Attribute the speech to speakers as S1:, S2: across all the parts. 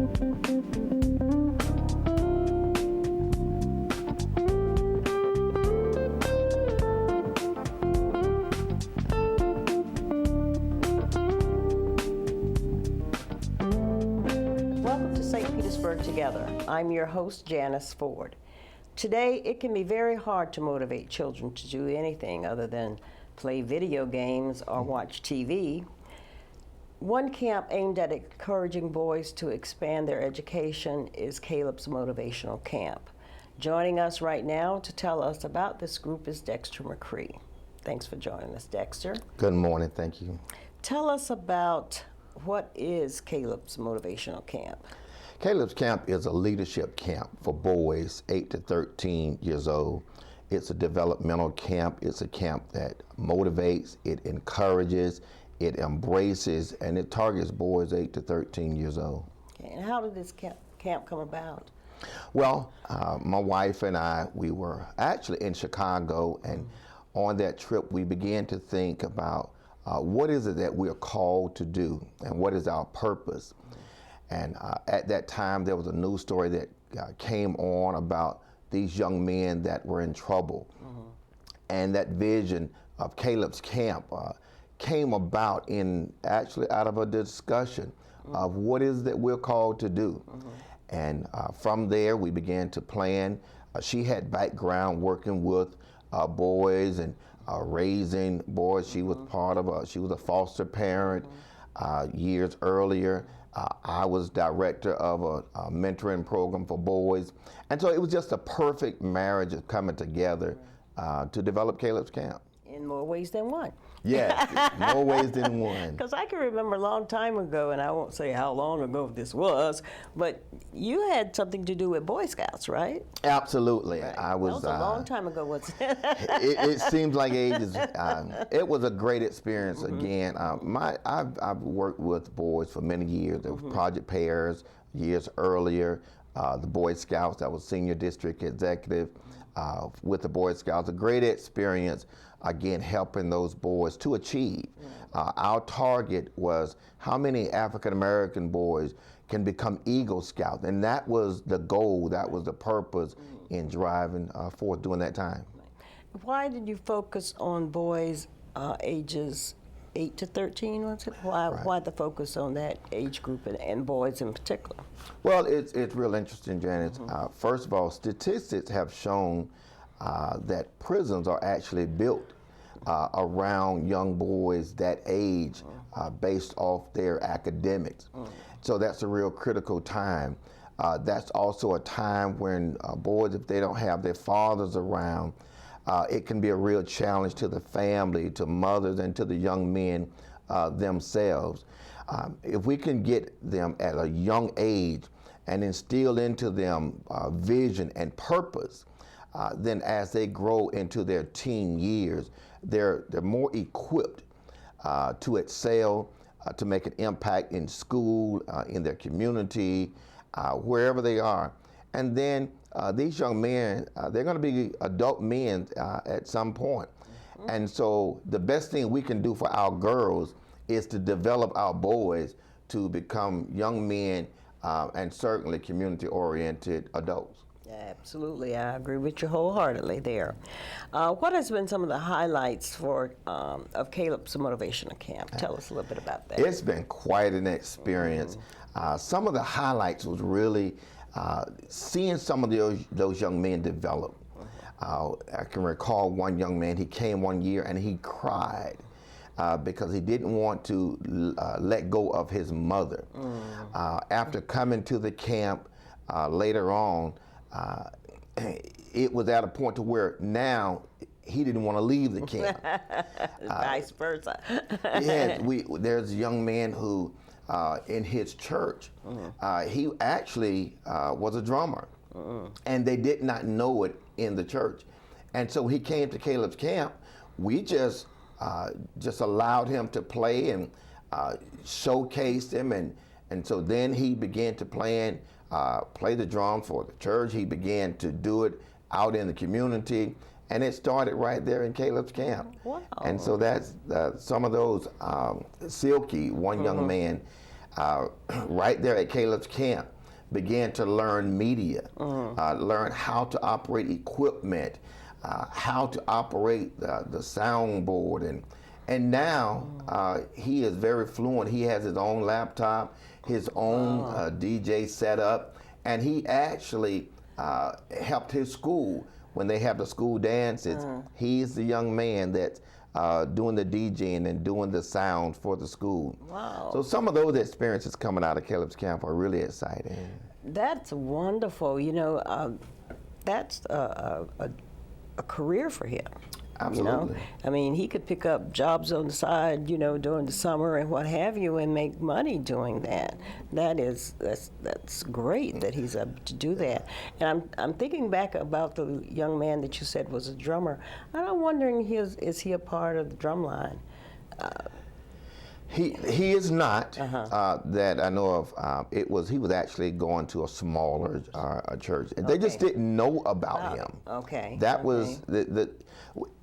S1: Welcome to St. Petersburg Together. I'm your host, Janis Ford. Today, it can be very hard to motivate children to do anything other than play video games or watch TV. One camp aimed at encouraging boys to expand their education is Caleb's Motivational Camp. Joining us right now to tell us about this group is Dexter McCree. Thanks for joining us, Dexter.
S2: Good morning, thank you.
S1: Tell us about what is Caleb's Motivational Camp?
S2: Caleb's Camp is a leadership camp for boys 8 to 13 years old. It's a developmental camp. It's a camp that motivates, it encourages, it embraces, and it targets boys 8 to 13 years old.
S1: Okay, and how did this camp come about?
S2: Well, my wife and I, we were actually in Chicago, and on that trip we began to think about what is it that we're called to do and what is our purpose. And at that time there was a news story that came on about these young men that were in trouble. And that vision of Caleb's Camp came about actually out of a discussion of what is that we're called to do. And from there we began to plan. She had background working with boys and raising boys. She was she was a foster parent years earlier. I was director of a mentoring program for boys. And so it was just a perfect marriage of coming together to develop Caleb's Camp.
S1: In more ways than one.
S2: Yes, more ways than one.
S1: Because I can remember a long time ago, and I won't say how long ago this was, but you had something to do with Boy Scouts, right?
S2: Absolutely.
S1: Right.
S2: I was.
S1: That was a long time ago, wasn't it?
S2: It seems like ages. It was a great experience. Again, I've worked with boys for many years. There was Project Pairs years earlier. The Boy Scouts, I was senior district executive with the Boy Scouts. A great experience, again, helping those boys to achieve. Our target was how many African American boys can become Eagle Scouts, and that was the goal, that was the purpose in driving forth during that time.
S1: Why did you focus on boys ages 8 to 13, was it? Why the focus on that age group and boys in particular?
S2: Well, it's real interesting, Janice. First of all, statistics have shown that prisons are actually built around young boys that age based off their academics. So that's a real critical time. That's also a time when boys, if they don't have their fathers around, it can be a real challenge to the family, to mothers, and to the young men themselves. If we can get them at a young age and instill into them vision and purpose, then as they grow into their teen years, they're more equipped to excel, to make an impact in school, in their community, wherever they are. And then these young men, they're going to be adult men at some point. And so the best thing we can do for our girls is to develop our boys to become young men and certainly community-oriented adults.
S1: Absolutely, I agree with you wholeheartedly there. What has been some of the highlights of Caleb's Motivational Camp? Tell us a little bit about that.
S2: It's been quite an experience. Some of the highlights was really seeing some of those young men develop. I can recall one young man, he came one year and he cried because he didn't want to let go of his mother. After coming to the camp later on, it was at a point to where now he didn't want to leave the camp.
S1: Vice versa.
S2: Yes, there's a young man who in his church, he actually was a drummer, and they did not know it in the church. And so he came to Caleb's Camp. We just allowed him to play and showcased him, and so then he began to play the drum for the church. He began to do it out in the community, and it started right there in Caleb's Camp.
S1: Wow.
S2: And so that's some of those. Silky, one young man, right there at Caleb's Camp, began to learn media, learn how to operate equipment, how to operate the soundboard, and now he is very fluent. He has his own laptop, his own DJ setup, and he actually helped his school when they have the school dances. He's the young man that's doing the DJing and doing the sound for the school.
S1: Wow.
S2: So some of those experiences coming out of Caleb's camp are really exciting.
S1: That's wonderful. You know, that's a career for him.
S2: Absolutely.
S1: You know? I mean, he could pick up jobs on the side, you know, during the summer and what have you, and make money doing that. That's great that he's able to do that. And I'm thinking back about the young man that you said was a drummer. And I'm wondering, is he a part of the drum line?
S2: He is not that I know of. He was actually going to a smaller church. They just didn't know about him.
S1: Okay.
S2: That was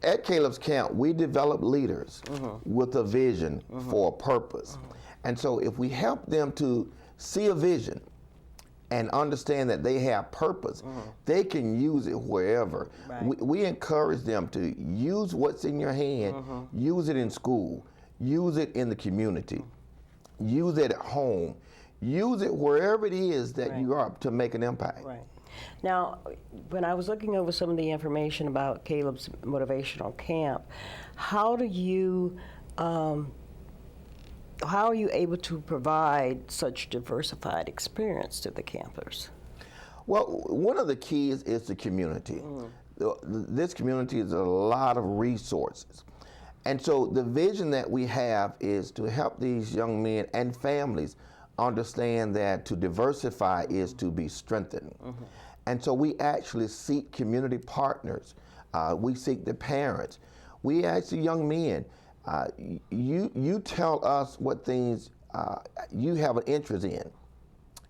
S2: at Caleb's camp. We develop leaders with a vision for a purpose, and so if we help them to see a vision and understand that they have purpose, they can use it wherever.
S1: Right.
S2: We encourage them to use what's in your hand, use it in school. Use it in the community. Use it at home. Use it wherever it is that you are to make an impact.
S1: Right. Now, when I was looking over some of the information about Caleb's motivational camp, how are you able to provide such diversified experience to the campers?
S2: Well, one of the keys is the community. This community is a lot of resources. And so the vision that we have is to help these young men and families understand that to diversify is to be strengthened. And so we actually seek community partners. We seek the parents. We ask the young men, you tell us what things you have an interest in.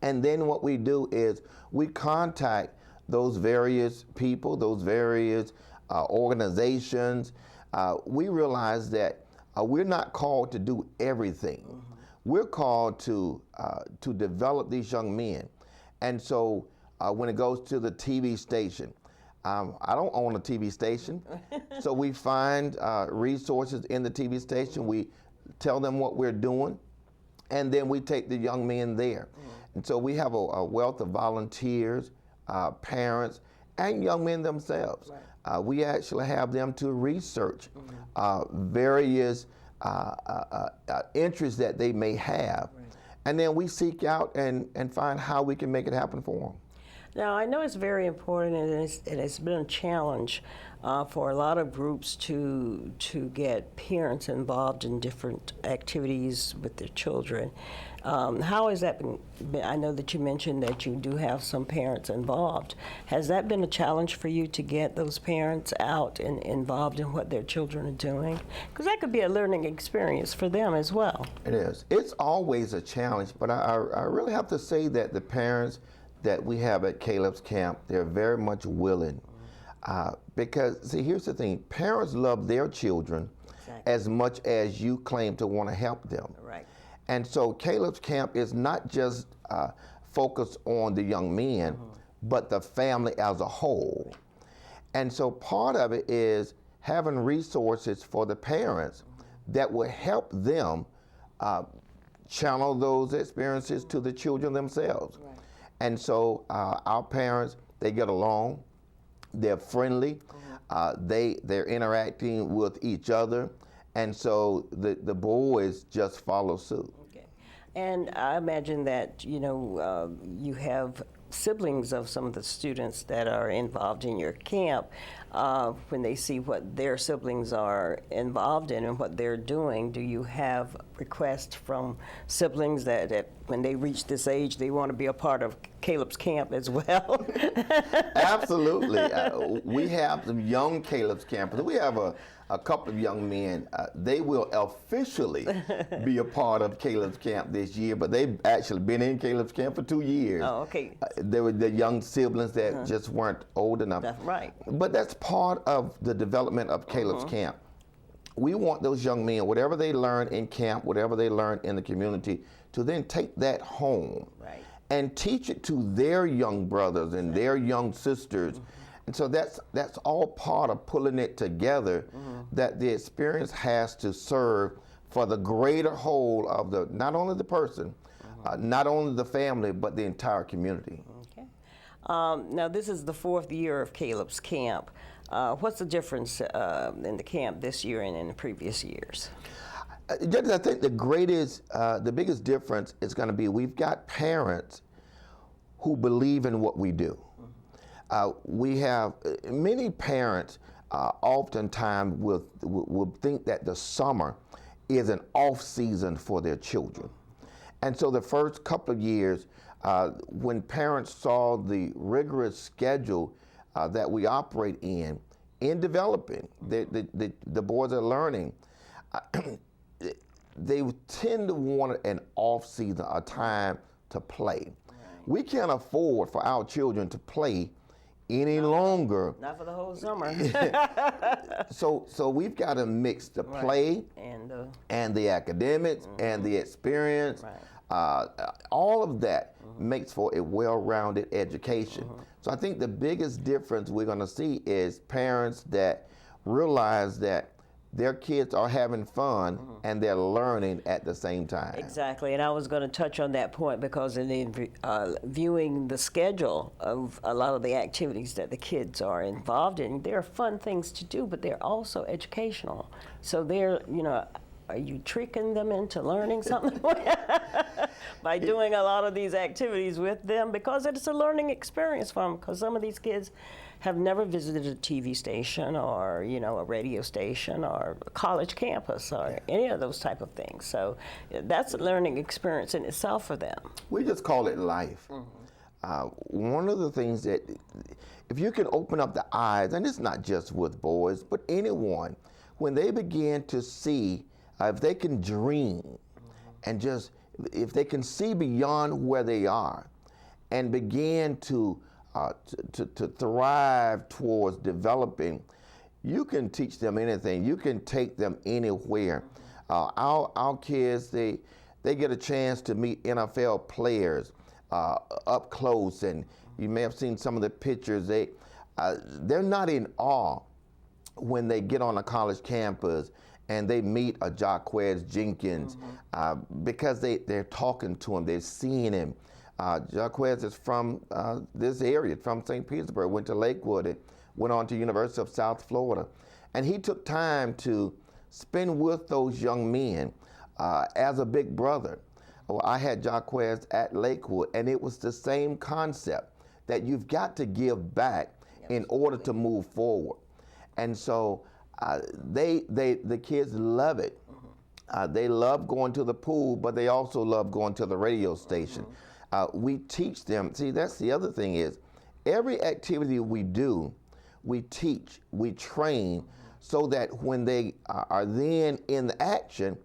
S2: And then what we do is we contact those various people, those various organizations. We realize that we're not called to do everything. We're called to develop these young men. And so when it goes to the TV station, I don't own a TV station, so we find resources in the TV station. We tell them what we're doing, and then we take the young men there. And so we have a wealth of volunteers, parents, and young men themselves. We actually have them to research various interests that they may have. And then we seek out and find how we can make it happen for them.
S1: Now, I know it's very important, and it's been a challenge for a lot of groups to get parents involved in different activities with their children. How has that been? I know that you mentioned that you do have some parents involved. Has that been a challenge for you to get those parents out and involved in what their children are doing? Because that could be a learning experience for them as well.
S2: It is. It's always a challenge, but I really have to say that the parents that we have at Caleb's camp, they're very much willing. Because, see, here's the thing. Parents love their children as much as you claim to want to help them.
S1: Right.
S2: And so Caleb's camp is not just focused on the young men, but the family as a whole. And so part of it is having resources for the parents that will help them channel those experiences to the children themselves. Right. And so our parents, they get along, they're friendly, they're interacting with each other, and so the boys just follow suit.
S1: Okay. And I imagine that, you know, you have siblings of some of the students that are involved in your camp. When they see what their siblings are involved in and what they're doing, do you have requests from siblings that when they reach this age, they want to be a part of Caleb's camp as well?
S2: Absolutely. We have some young Caleb's campers. We have a couple of young men. They will officially be a part of Caleb's camp this year, but they've actually been in Caleb's camp for 2 years.
S1: Oh, okay.
S2: They were the young siblings that just weren't old enough.
S1: That's right.
S2: But that's part of the development of Caleb's camp. We want those young men, whatever they learn in camp, whatever they learn in the community, to then take that home.
S1: Right.
S2: and teach it to their young brothers and their young sisters. And so that's all part of pulling it together, that the experience has to serve for the greater whole of not only the person, not only the family, but the entire community.
S1: Okay. Now, this is the 4th year of Caleb's camp. What's the difference in the camp this year and in the previous years?
S2: Judge, I think the biggest difference is going to be we've got parents who believe in what we do. We have many parents oftentimes will think that the summer is an off season for their children. And so the first couple of years, when parents saw the rigorous schedule that we operate in developing, the boys are learning, they tend to want an off season, a time to play. Right. We can't afford for our children to play any longer.
S1: Not for the whole summer.
S2: So we've got to mix the play and the academics and the experience. Right. All of that makes for a well-rounded education. So I think the biggest difference we're going to see is parents that realize that their kids are having fun and they're learning at the same time.
S1: Exactly, and I was going to touch on that point because in viewing the schedule of a lot of the activities that the kids are involved in, they're fun things to do, but they're also educational. So they're, are you tricking them into learning something by doing a lot of these activities with them? Because it's a learning experience for them, because some of these kids have never visited a TV station or, a radio station or a college campus or any of those type of things. So that's a learning experience in itself for them.
S2: We just call it life. One of the things that, if you can open up the eyes, and it's not just with boys, but anyone, when they begin to see, if they can dream and if they can see beyond where they are and begin to thrive towards developing, you can teach them anything. You can take them anywhere. Our kids, they get a chance to meet NFL players up close, and you may have seen some of the pictures. They're not in awe when they get on a college campus and they meet a Jaquez Jenkins because they're talking to him, they're seeing him. Jaquez is from this area, from St. Petersburg, went to Lakewood, and went on to University of South Florida. And he took time to spend with those young men as a big brother. Well, I had Jaquez at Lakewood, and it was the same concept that you've got to give back in order to move forward. And so the kids love it. They love going to the pool, but they also love going to the radio station. We teach them. See, that's the other thing is, every activity we do, we teach, we train, so that when they are then in the action,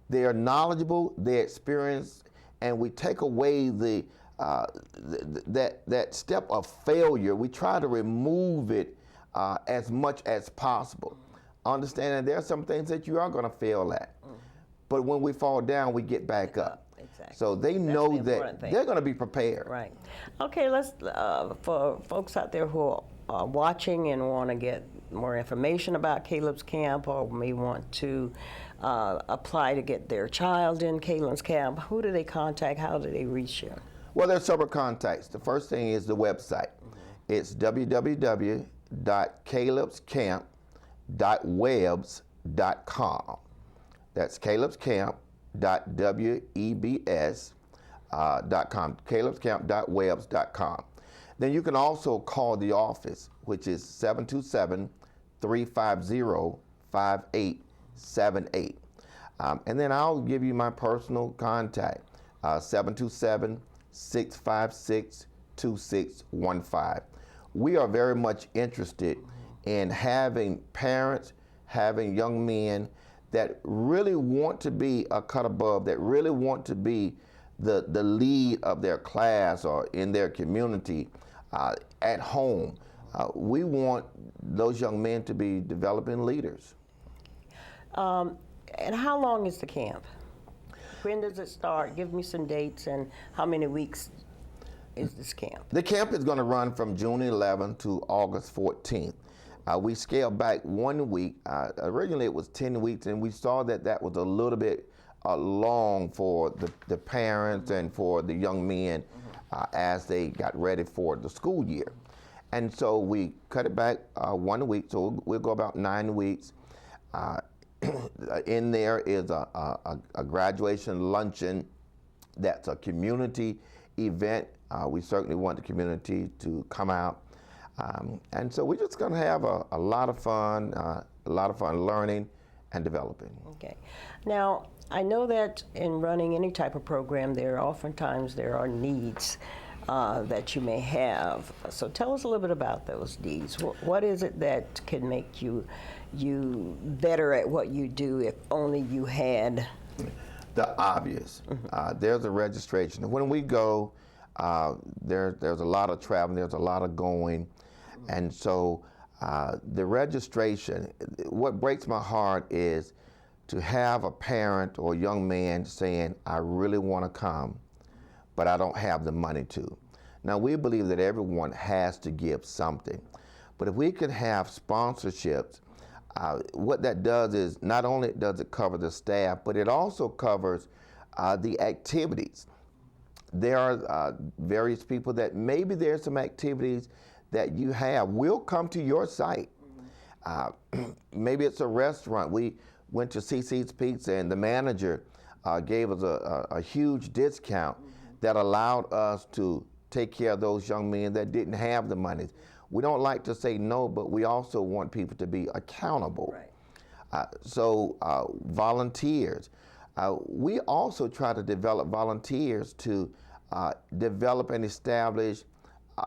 S2: they are knowledgeable, they're experienced, and we take away that step of failure. We try to remove it as much as possible. Understanding there are some things that you are going to fail at, but when we fall down, we get back up. Exactly. So they know that they're going to be prepared.
S1: Right. Okay, let's, for folks out there who are watching and want to get more information about Caleb's camp, or may want to apply to get their child in Caleb's camp, who do they contact? How do they reach you?
S2: Well, there's several contacts. The first thing is the website. It's www.calebscamp.webs.com. That's calebscamp.webs.com, calebscamp.webs.com. Then you can also call the office, which is 727-350-5878. And then I'll give you my personal contact, 727-656-2615. We are very much interested in having parents, having young men that really want to be a cut above, that really want to be the lead of their class or in their community at home. We want those young men to be developing leaders.
S1: And how long is the camp? When does it start? Give me some dates and how many weeks. is this camp?
S2: The camp is going to run from June 11th to August 14th. We scaled back 1 week. Originally it was 10 weeks, and we saw that that was a little bit long for the parents and for the young men as they got ready for the school year. And so we cut it back 1 week, so we'll go about 9 weeks. In there is a graduation luncheon that's a community event. We certainly want the community to come out. And so we're just going to have a lot of fun learning and developing.
S1: Okay. Now, I know that in running any type of program, oftentimes there are needs that you may have. So tell us a little bit about those needs. What is it that can make you better at what you do if only you had?
S2: The obvious. There's a registration. When we go, there's a lot of traveling, there's a lot of going. And so the registration, what breaks my heart is to have a parent or young man saying, I really want to come, but I don't have the money to. Now, we believe that everyone has to give something. But if we can have sponsorships, what that does is not only does it cover the staff, but it also covers the activities. There are various people that maybe there's some activities that you have will come to your site. Maybe it's a restaurant. We went to CC's Pizza, and the manager gave us a huge discount that allowed us to take care of those young men that didn't have the money. We don't like to say no, but we also want people to be accountable. Right. So volunteers. We also try to develop volunteers to develop and establish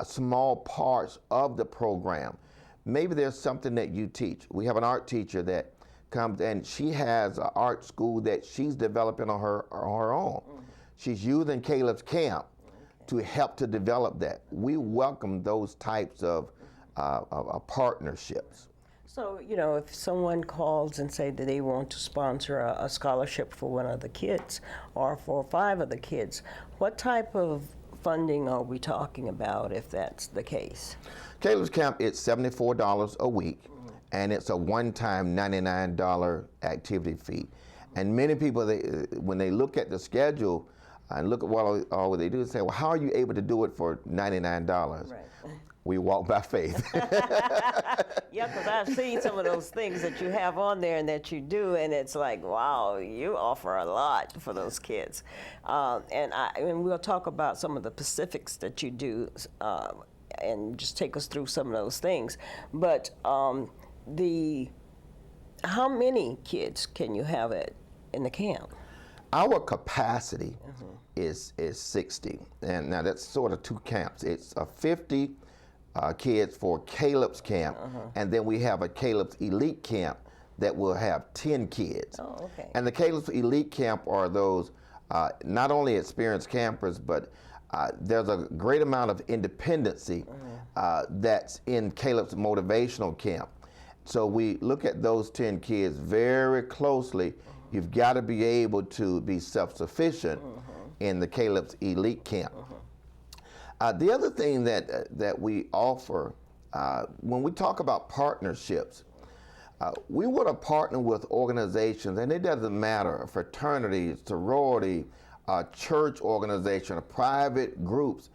S2: small parts of the program. Maybe there's something that you teach. We have an art teacher that comes, and she has an art school that she's developing on her own. She's using Caleb's camp to help to develop that. We welcome those types of partnerships.
S1: So, if someone calls and say that they want to sponsor a scholarship for one of the kids or for 5 of the kids, what type of funding are we talking about if that's the case?
S2: Caleb's Camp, it's $74 a week, and it's a one-time $99 activity fee. And many people, when they look at the schedule and look at what all they do, they say, well, how are you able to do it for $99? Right. We walk by faith.
S1: Yeah, because I've seen some of those things that you have on there and that you do, and it's like, wow, you offer a lot for those kids. And we'll talk about some of the specifics that you do and just take us through some of those things. But how many kids can you have in the camp?
S2: Our capacity is 60, and now that's sort of 2 camps. It's 50 kids for Caleb's camp, and then we have a Caleb's Elite camp that will have 10 kids.
S1: Oh, okay.
S2: And the Caleb's Elite camp are those not only experienced campers, but there's a great amount of independency that's in Caleb's Motivational camp. So we look at those 10 kids very closely. You've got to be able to be self-sufficient in the Caleb's Elite camp. The other thing that we offer, when we talk about partnerships, we want to partner with organizations, and it doesn't matter, fraternities, sorority, church organization, private groups.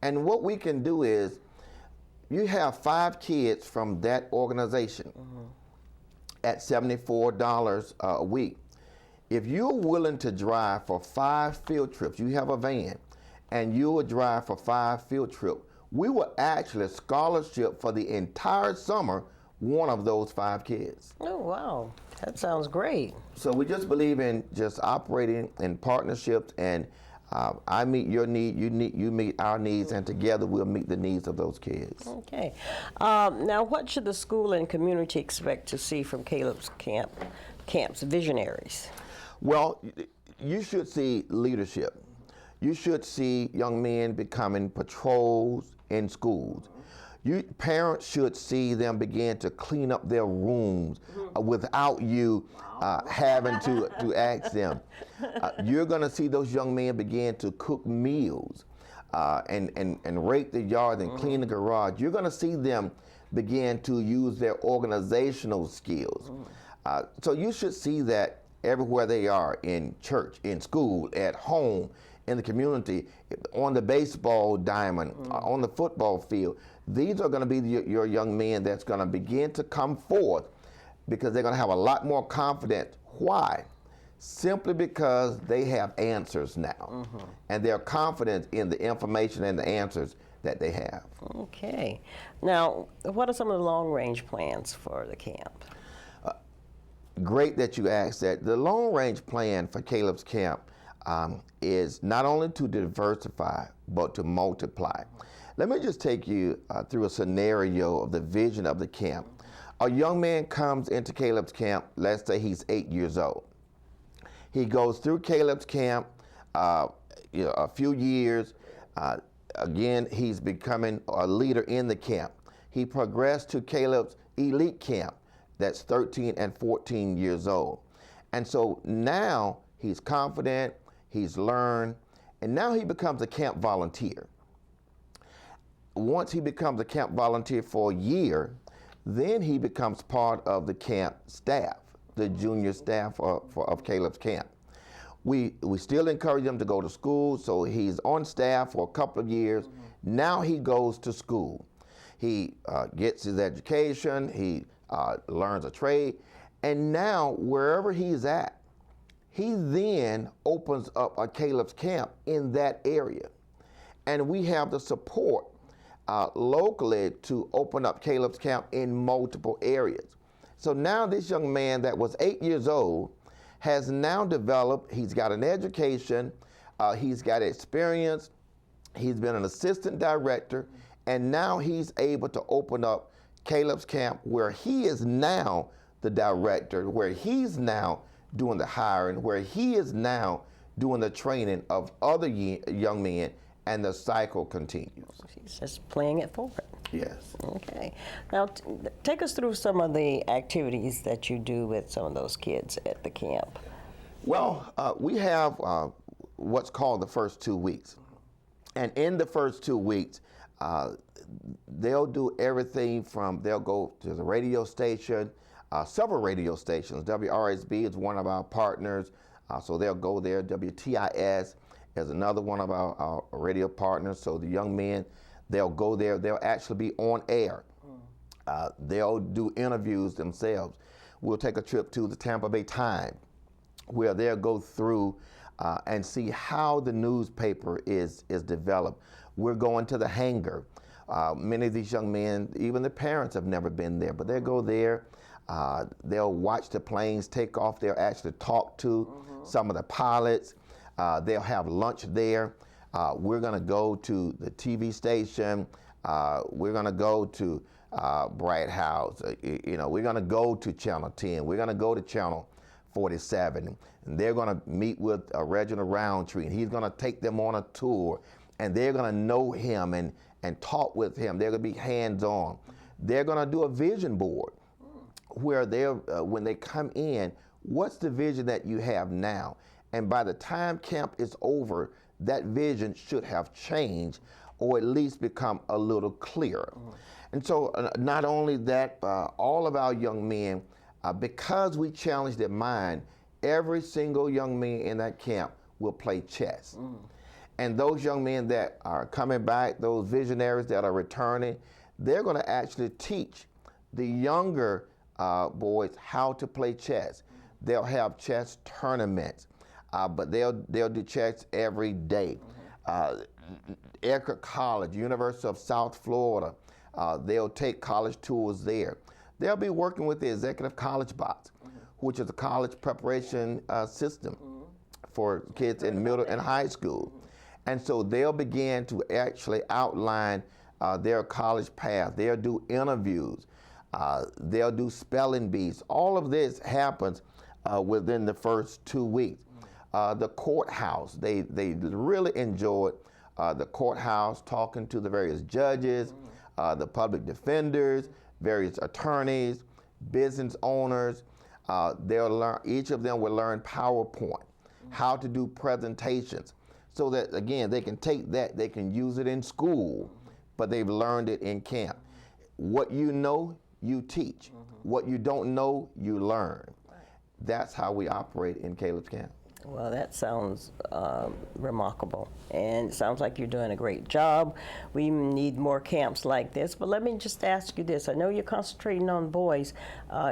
S2: And what we can do is, you have 5 kids from that organization at $74 a week. If you're willing to drive for 5 field trips, you have a van, and you will drive for 5 field trips, we will actually scholarship for the entire summer one of those 5 kids.
S1: Oh, wow. That sounds great.
S2: So we just believe in just operating in partnerships, and I meet your need, you meet our needs, and together we'll meet the needs of those kids.
S1: Okay. Now, what should the school and community expect to see from Caleb's camp's visionaries?
S2: Well, you should see leadership. You should see young men becoming patrols in schools. Parents should see them begin to clean up their rooms without you having to ask them. You're going to see those young men begin to cook meals. and rake the yard and clean the garage, you're going to see them begin to use their organizational skills. So you should see that everywhere they are, in church, in school, at home, in the community, on the baseball diamond, on the football field. These are going to be your young men that's going to begin to come forth, because they're going to have a lot more confidence. Why? Simply because they have answers now, and they're confident in the information and the answers that they have.
S1: Okay. Now, what are some of the long-range plans for the camp?
S2: Great that you asked that. The long-range plan for Caleb's Camp is not only to diversify, but to multiply. Let me just take you through a scenario of the vision of the camp. A young man comes into Caleb's Camp, let's say he's 8 years old. He goes through Caleb's Camp a few years. Again, he's becoming a leader in the camp. He progressed to Caleb's Elite Camp, that's 13 and 14 years old. And so now he's confident, he's learned, and now he becomes a camp volunteer. Once he becomes a camp volunteer for a year, then he becomes part of the camp staff, the junior staff of Caleb's Camp. We still encourage him to go to school, so he's on staff for a couple of years. Now he goes to school. He gets his education, he learns a trade, and now wherever he's at, he then opens up a Caleb's Camp in that area. And we have the support locally to open up Caleb's Camp in multiple areas. So now this young man that was 8 years old has now developed, he's got an education, he's got experience, he's been an assistant director, and now he's able to open up Caleb's Camp where he is now the director, where he's now doing the hiring, where he is now doing the training of other young men, and the cycle continues.
S1: He's just playing it forward.
S2: Yes.
S1: Okay. Now, take us through some of the activities that you do with some of those kids at the camp.
S2: Well, we have what's called the first 2 weeks. And in the first 2 weeks, they'll do everything from, they'll go to the radio station, several radio stations. WRSB is one of our partners, so they'll go there. WTIS is another one of our radio partners. So the young men, they'll go there. They'll actually be on air. They'll do interviews themselves. We'll take a trip to the Tampa Bay Times, where they'll go through and see how the newspaper is developed. We're going to the hangar. Many of these young men, even the parents have never been there, but they'll go there. They'll watch the planes take off. They'll actually talk to some of the pilots. They'll have lunch there. We're going to go to the TV station. We're going to go to Bright House. We're going to go to Channel 10. We're going to go to Channel 47. And they're going to meet with Reginald Roundtree, and he's going to take them on a tour. And they're going to know him and talk with him. They're going to be hands-on. They're going to do a vision board where when they come in, what's the vision that you have now? And by the time camp is over, that vision should have changed or at least become a little clearer. And so not only that, all of our young men, because we challenge their mind, every single young man in that camp will play chess. And those young men that are coming back, those visionaries that are returning, they're going to actually teach the younger boys how to play chess. They'll have chess tournaments, but they'll do chess every day. Edgar College, University of South Florida, they'll take college tours there. They'll be working with the Executive College Box, which is a college preparation system for kids in middle and high school. And so they'll begin to actually outline their college path. They'll do interviews. They'll do spelling bees. All of this happens within the first 2 weeks. The courthouse, they really enjoyed the courthouse, talking to the various judges, the public defenders, various attorneys, business owners. They'll learn, each of them will learn PowerPoint, how to do presentations. so that, again, they can take that, they can use it in school, but they've learned it in camp. What you know, you teach. What you don't know, you learn. That's how we operate in Caleb's Camp.
S1: Well, that sounds remarkable, and it sounds like you're doing a great job. We need more camps like this, but let me just ask you this. I know you're concentrating on boys.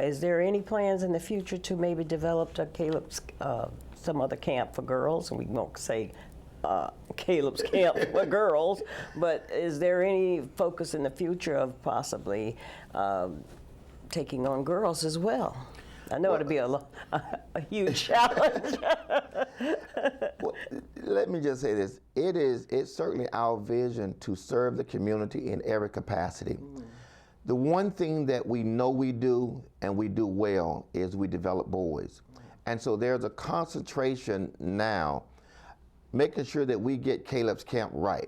S1: Is there any plans in the future to maybe develop a Caleb's, some other camp for girls? And we won't say Caleb's Camp for girls, but is there any focus in the future of possibly taking on girls as well? I know it'd be a huge challenge.
S2: Well, let me just say this. It's certainly our vision to serve the community in every capacity. The one thing that we know we do, and we do well, is we develop boys. And so there's a concentration now, making sure that we get Caleb's Camp right.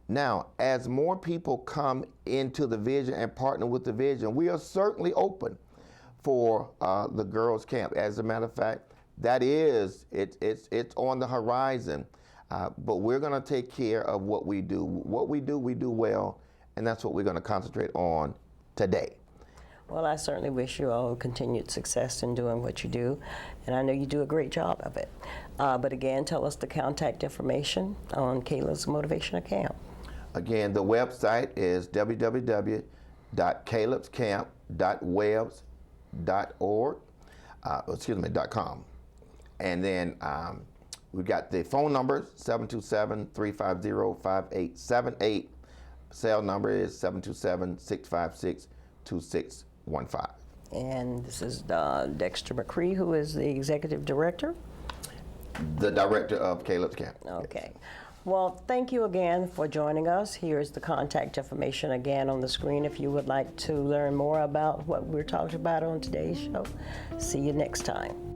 S2: Now, as more people come into the vision and partner with the vision, we are certainly open for the girls' camp. As a matter of fact, that is, it's on the horizon. But we're going to take care of what we do. What we do well, and that's what we're going to concentrate on today.
S1: Well, I certainly wish you all continued success in doing what you do, and I know you do a great job of it. But again, tell us the contact information on Caleb's Motivational Camp.
S2: Again, the website is www.calebscamp.webs.org, and then we've got the phone number 727-350-5878. Cell number is 727-656-2615.
S1: And this is Dexter McCree, who is the executive director.
S2: The director of Caleb's Camp.
S1: Okay. Well, thank you again for joining us. Here's the contact information again on the screen if you would like to learn more about what we're talking about on today's show. See you next time.